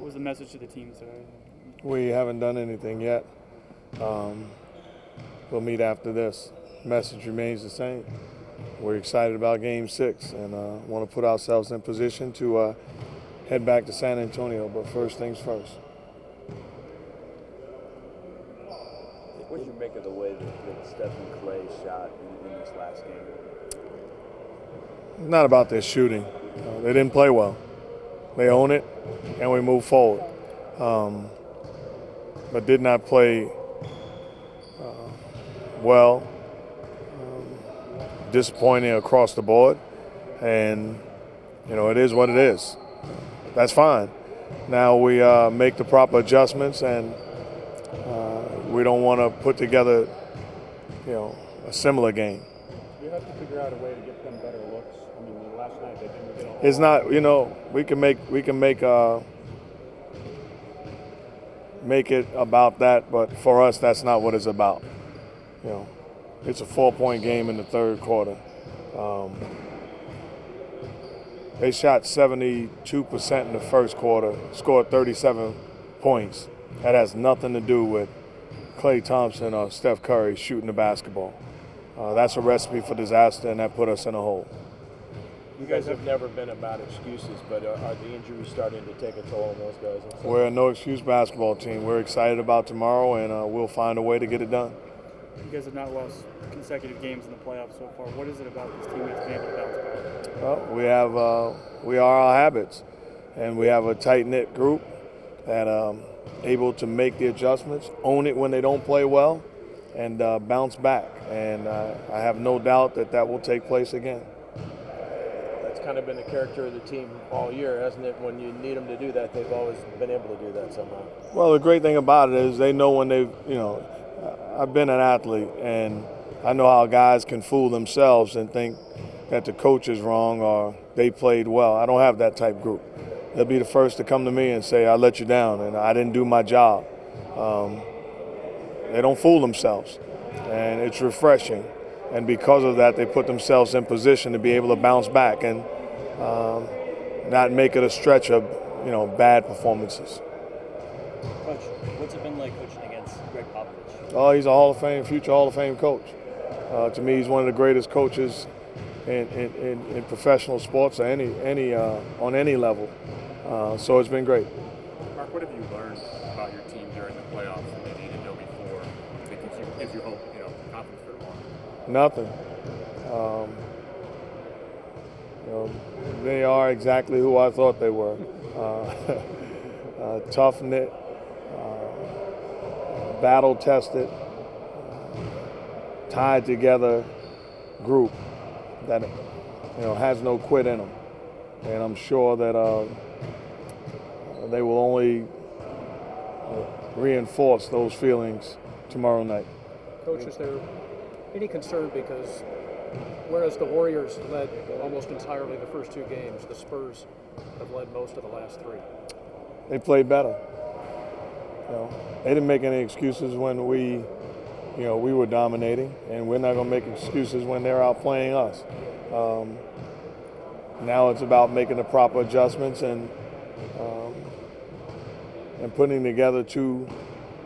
What was the message to the team today? We haven't done anything yet. We'll meet after this. Message remains the same. We're excited about Game 6 and want to put ourselves in position to head back to San Antonio. But first things first. What did you make of the way that Stephen Clay shot in this last game? Not about their shooting. They didn't play well. They own it, and we move forward. But did not play well. Disappointing across the board, and it is what it is. That's fine. Now we make the proper adjustments, and we don't want to put together, a similar game. You have to figure out a way to get them better looks. I mean, last night they didn't get a whole It's not, we can make it about that, but for us, that's not what it's about. It's a 4-point game in the third quarter. They shot 72% in the first quarter, scored 37 points. That has nothing to do with Klay Thompson or Steph Curry shooting the basketball. That's a recipe for disaster, and that put us in a hole. You guys have never been about excuses, but are the injuries starting to take a toll on those guys? We're a no-excuse basketball team. We're excited about tomorrow, and we'll find a way to get it done. You guys have not lost consecutive games in the playoffs so far. What is it about this team that's been able to bounce back? Well, we are our habits, and we have a tight-knit group that able to make the adjustments, own it when they don't play well, and bounce back. And I have no doubt that will take place again. That's kind of been the character of the team all year, hasn't it? When you need them to do that, they've always been able to do that somehow. Well, the great thing about it is they know when they've, I've been an athlete, and I know how guys can fool themselves and think that the coach is wrong or they played well. I don't have that type group. They'll be the first to come to me and say, I let you down and I didn't do my job. They don't fool themselves, and it's refreshing. And because of that, they put themselves in position to be able to bounce back and not make it a stretch of, bad performances. Coach, what's it been like coaching against Greg Popovich? Oh, he's a future Hall of Fame coach. To me, he's one of the greatest coaches in professional sports or on any level. So it's been great. Mark, what have you learned about your team during the playoffs that you didn't know before that gives you hope, confidence for tomorrow? Nothing. They are exactly who I thought they were. Tough-knit, battle-tested, tied together group that has no quit in them, and I'm sure that they will only reinforce those feelings tomorrow night. Coach, is there any concern because whereas the Warriors led almost entirely the first two games, the Spurs have led most of the last three? They played better. They didn't make any excuses when we were dominating, and we're not going to make excuses when they're outplaying us. Now it's about making the proper adjustments and putting together two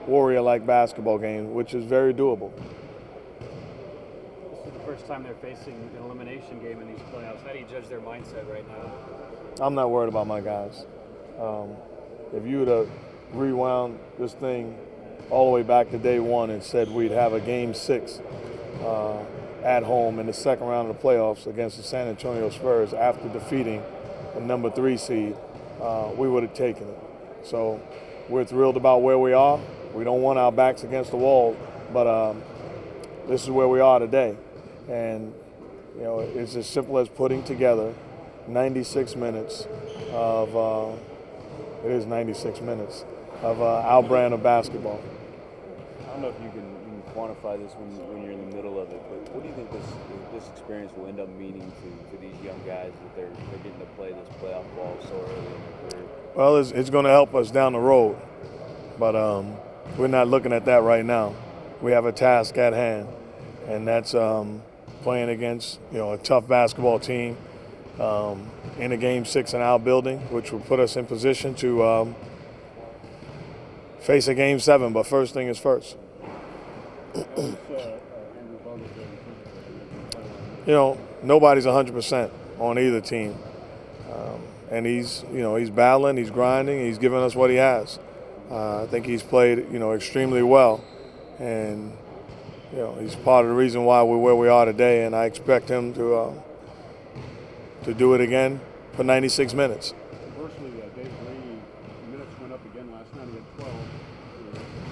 Warrior-like basketball games, which is very doable. This is the first time they're facing an elimination game in these playoffs. How do you judge their mindset right now? I'm not worried about my guys. If you would have rewound this thing all the way back to day one and said we'd have a Game 6 at home in the second round of the playoffs against the San Antonio Spurs after defeating the number 3 seed, we would have taken it. So we're thrilled about where we are. We don't want our backs against the wall, but this is where we are today. And it's as simple as putting together 96 minutes of our brand of basketball. I don't know if you can quantify this when you're in the middle of it, but what do you think this experience will end up meaning to these young guys that they're getting to play this playoff ball so early in their career? Well, it's going to help us down the road, but we're not looking at that right now. We have a task at hand, and that's playing against a tough basketball team in a Game 6 in our building, which will put us in position to face a Game 7, but first thing is first. You know, nobody's 100% on either team. And he's battling, he's grinding, he's giving us what he has. I think he's played, extremely well. And, he's part of the reason why we're where we are today. And I expect him to do it again for 96 minutes. Conversely, David Rainey, minutes went up again last night. He had 12.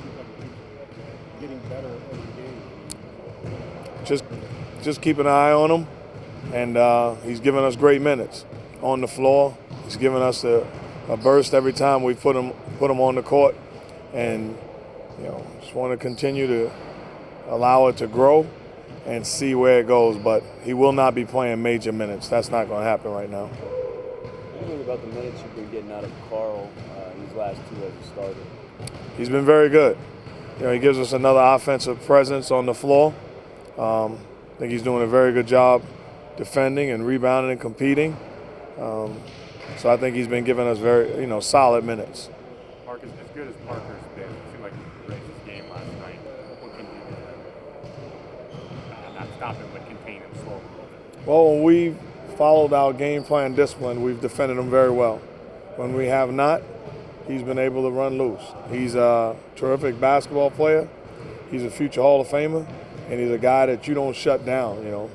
Seems like he's getting better every game. Just keep an eye on him, and he's giving us great minutes on the floor. He's giving us a burst every time we put him on the court, and just want to continue to allow it to grow and see where it goes. But he will not be playing major minutes. That's not going to happen right now. What do you think about the minutes you've been getting out of Carl these last two as a starter? He's been very good. He gives us another offensive presence on the floor. I think he's doing a very good job defending and rebounding and competing. So I think he's been giving us very, solid minutes. Mark, as good as Parker's been, it seemed like he raised his game last night. What can you do to not stop him, but contain him slowly? Well, when we've followed our game plan discipline, we've defended him very well. When we have not, he's been able to run loose. He's a terrific basketball player. He's a future Hall of Famer, and he's a guy that you don't shut down,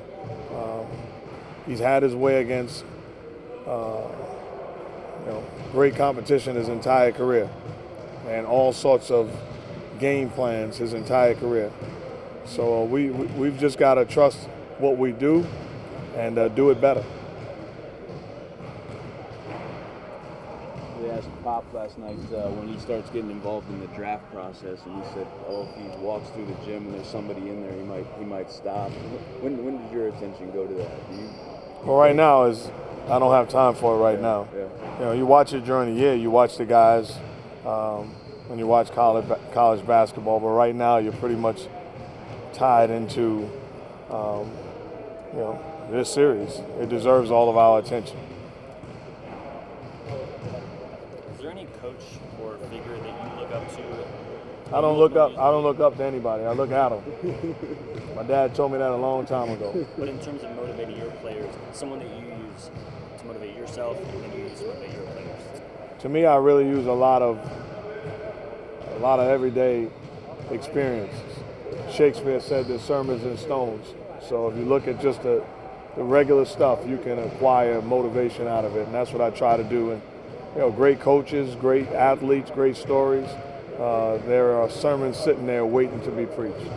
He's had his way against great competition his entire career and all sorts of game plans his entire career. So we've just got to trust what we do and do it better. They asked Pop last night when he starts getting involved in the draft process, and he said, if he walks through the gym and there's somebody in there, he might stop. When did your attention go to that? Well, right now I don't have time for it right now. Yeah. You watch it during the year. You watch the guys when you watch college basketball. But right now, you're pretty much tied into this series. It deserves all of our attention. Is there any coach or figure that you look up to? I don't look up to anybody. I look at them. My dad told me that a long time ago. But in terms of motivating your players, someone that you use to motivate yourself and then you use to motivate your players? To me, I really use a lot of everyday experiences. Shakespeare said that sermons in stones. So if you look at just the regular stuff, you can acquire motivation out of it, and that's what I try to do. And great coaches, great athletes, great stories. There are sermons sitting there waiting to be preached.